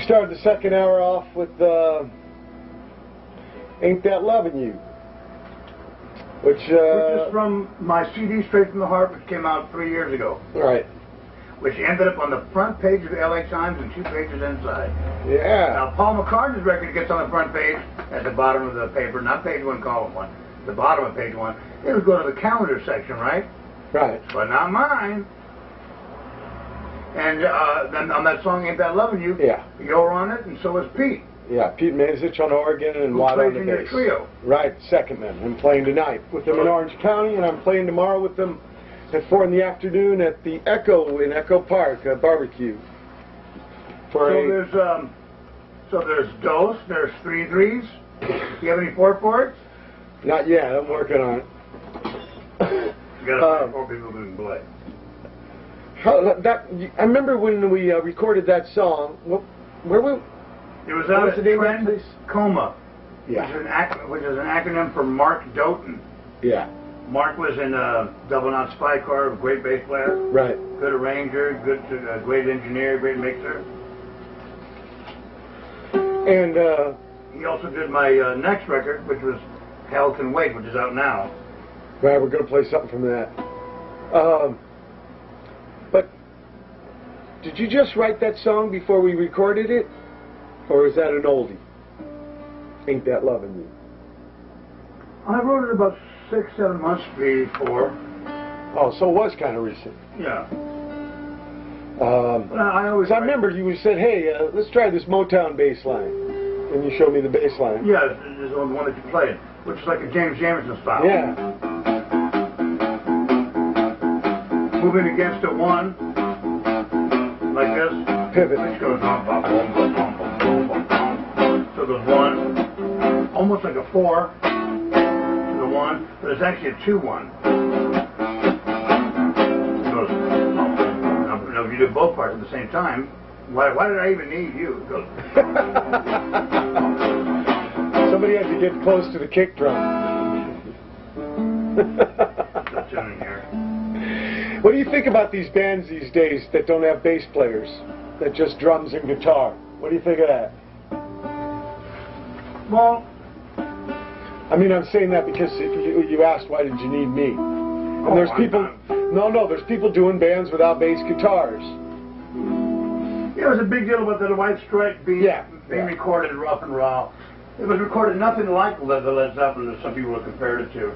started the second hour off with Ain't That Lovin' You, which is from my CD Straight from the Heart, which came out 3 years ago. Right. Which ended up on the front page of the LA Times and 2 pages inside. Yeah. Now, Paul McCartney's record gets on the front page at the bottom of the paper, not page 1, column 1, the bottom of page 1. It would go to the calendar section, right? Right. But not mine. And then on that song, Ain't That Lovin' You, yeah, you're on it, and so is Pete. Yeah, Pete Mazich on organ and Watt on the bass. Your trio. Right, second man. I'm playing tonight with them in Orange County, and I'm playing tomorrow with them at 4 in the afternoon at the Echo in Echo Park, a barbecue. So there's dos, there's 3 threes. Do you have any 4 chords? Not yet. I'm working on it. You got to 4 people who can play. I remember when we recorded that song. Where were? It was out at Trent Coma. Yeah. Which is an acronym for Mark Doughton. Yeah. Mark was in Double Knot Spy Car, a great bass player. Right. Good arranger, great engineer, great mixer. And he also did my next record, which was Hell Can Wait, which is out now. Right, we're going to play something from that. But did you just write that song before we recorded it? Or is that an oldie? Ain't That Lovin' You? I wrote it about 6-7 months before. Oh, so it was kind of recent. Yeah. I remember you said, hey, let's try this Motown bass line. And you showed me the bass line. Yeah, this is the one that you played, which is like a James Jamerson style. Yeah. Moving against a 1, like this. Pivot. Which goes bum, bum, bum, bum, bum, bum, bum, bum. So there's 1, almost like a 4, to the 1, but it's actually a 2-1. It goes, now if you do both parts at the same time, why did I even need you? It goes. Somebody had to get close to the kick drum. That's tuning here. What do you think about these bands these days that don't have bass players, that just drums and guitar? What do you think of that? Well, I mean, I'm saying that because you asked why did you need me, and there's people. No, there's people doing bands without bass guitars. Yeah, it was a big deal about the White Stripes being recorded rough and raw. It was recorded nothing like the Led Zeppelin that some people would compare it to.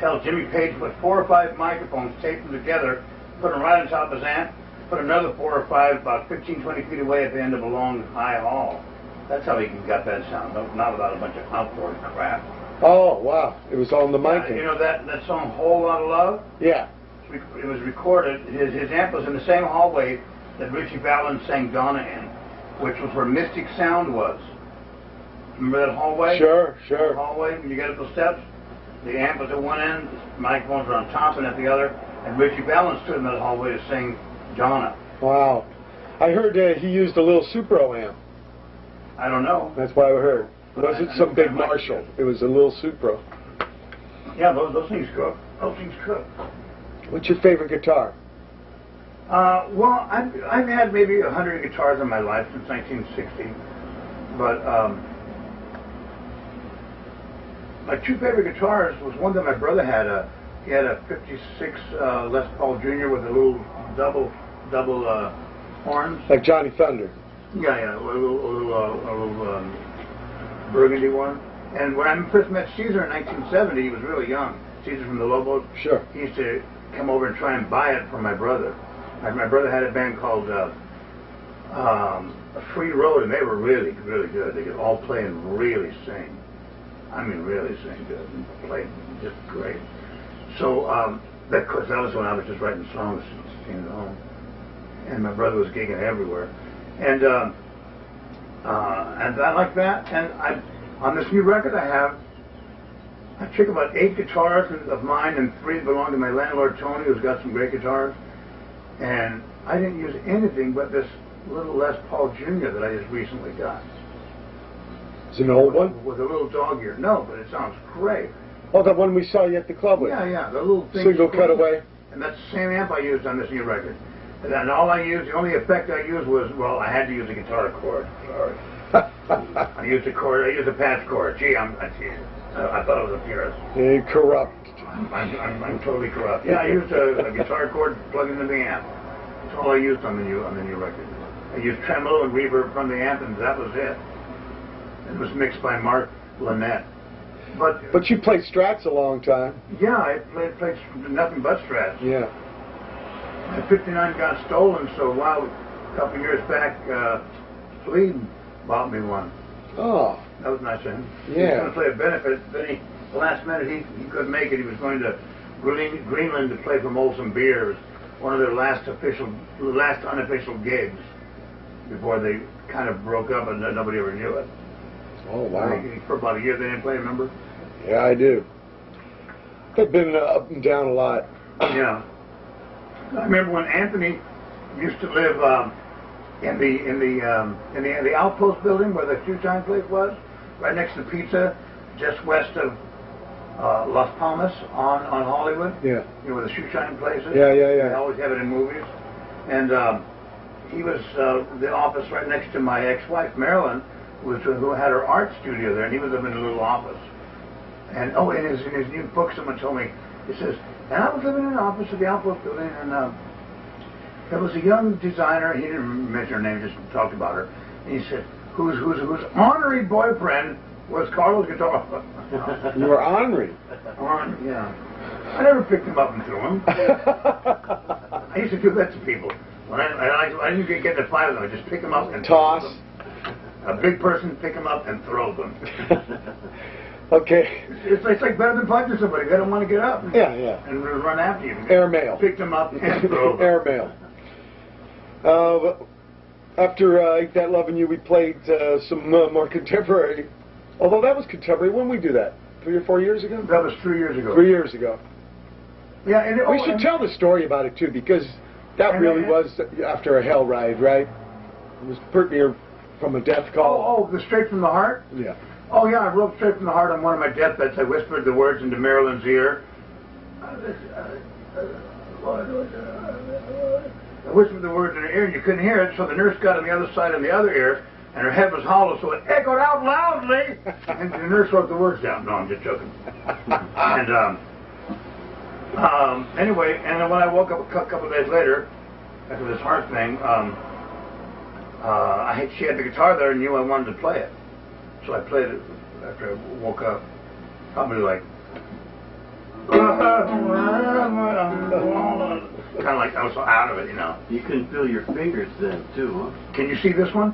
Hell, Jimmy Page put 4 or 5 microphones, taped them together, put them right on top of his amp, put another 4 or 5 about 15, 20 feet away at the end of a long high hall. That's how he got that sound, not without a bunch of outdoor crap. Oh, wow. It was on the mic. You know that song, Whole Lotta Love? Yeah. It was recorded, his amp was in the same hallway that Richie Valens sang Donna in, which was where Mystic Sound was. Remember that hallway? Sure. The hallway, when you get up the steps, the amp was at one end, the microphones were on top and at the other, and Richie Valens stood in that hallway to sing Donna. Wow. I heard he used a little Supro amp. I don't know. That's what I heard. It wasn't some big Marshall. It was a little Supro. Yeah, those things cook. Those things cook. What's your favorite guitar? Well, I've had maybe 100 guitars in my life since 1960, but my 2 favorite guitars was one that my brother had. He had a '56 Les Paul Jr. with a little double horns. Like Johnny Thunder. Yeah, a little burgundy one. And when I first met Caesar in 1970, he was really young. Caesar from the Lobos. Sure. He used to come over and try and buy it from my brother. My brother had a band called Free Road, and they were really, really good. They could all play and really sing. I mean, really sing good and play just great. So, of course, that was when I was just writing songs since I came home. And my brother was gigging everywhere. And I like that. And on this new record I took about 8 guitars of mine, and 3 belong to my landlord Tony, who's got some great guitars. And I didn't use anything but this little Les Paul Jr. that I just recently got. It's an old one? With a little dog ear. No, but it sounds great. Oh, that one we saw you at the club with? Yeah, the little thing. Single cutaway? And that's the same amp I used on this new record. And all I used, the only effect I used was, well, I had to use a guitar chord. Sorry. I used a chord. I used a patch chord. Gee, I thought I was a purist. Corrupt. I'm totally corrupt. Yeah, I used a guitar chord plugged into the amp. That's all I used on the new record. I used tremolo and reverb from the amp, and that was it. It was mixed by Mark Lynette. But you played Strats a long time. Yeah, I played nothing but Strats. Yeah. My 59 got stolen, so a couple of years back, Flea bought me one. Oh. That was nice of him. Yeah. He was going to play a benefit, then the last minute he couldn't make it. He was going to Greenland to play for Molson Beers, one of their last unofficial gigs before they kind of broke up and nobody ever knew it. Oh, wow. For about a year they didn't play, remember? Yeah, I do. They've been up and down a lot. Yeah. I remember when Anthony used to live in the Outpost building where the shoe shine place was, right next to Pizza, just west of Las Palmas on Hollywood. Yeah. You know where the shoe shine place is? Yeah. They always have it in movies. And he was the office right next to my ex-wife Marilyn, who had her art studio there, and he was living in a little office. And in his new book, someone told me, he says, and I was living in an office at the Outpost building, and there was a young designer. He didn't mention her name, just talked about her. And he said, whose honorary boyfriend was Carlos Guitarlos. You were ornery. Ornery, yeah. I never picked him up and threw him. I used to do that to people. When I didn't get in a fight with them, I just pick them up and toss. Throw them. A big person, pick them up and throw them. Okay. It's like better than punching somebody. They don't want to get up. Yeah. And run after you. Airmail. Pick them up and throw them. Airmail. After Ain't That Lovin' You, we played some more contemporary. Although that was contemporary. When did we do that? 3 or 4 years ago? That was 3 years ago. 3 years ago. Yeah, and we should tell the story about it too, because that really was after a hell ride, right? It was pretty near from a death call. Oh, the Straight from the Heart? Yeah. Oh, yeah, I wrote Straight from the Heart on one of my deathbeds. I whispered the words into Marilyn's ear. I whispered the words in her ear, and you couldn't hear it, so the nurse got on the other side of the other ear, and her head was hollow, so it echoed out loudly, and the nurse wrote the words down. No, I'm just joking. And, anyway, and then when I woke up a couple of days later, after this heart thing, she had the guitar there and knew I wanted to play it. So I played it after I woke up. Probably like... kind of like I was so out of it, you know. You can feel your fingers then, too, huh? Can you see this one?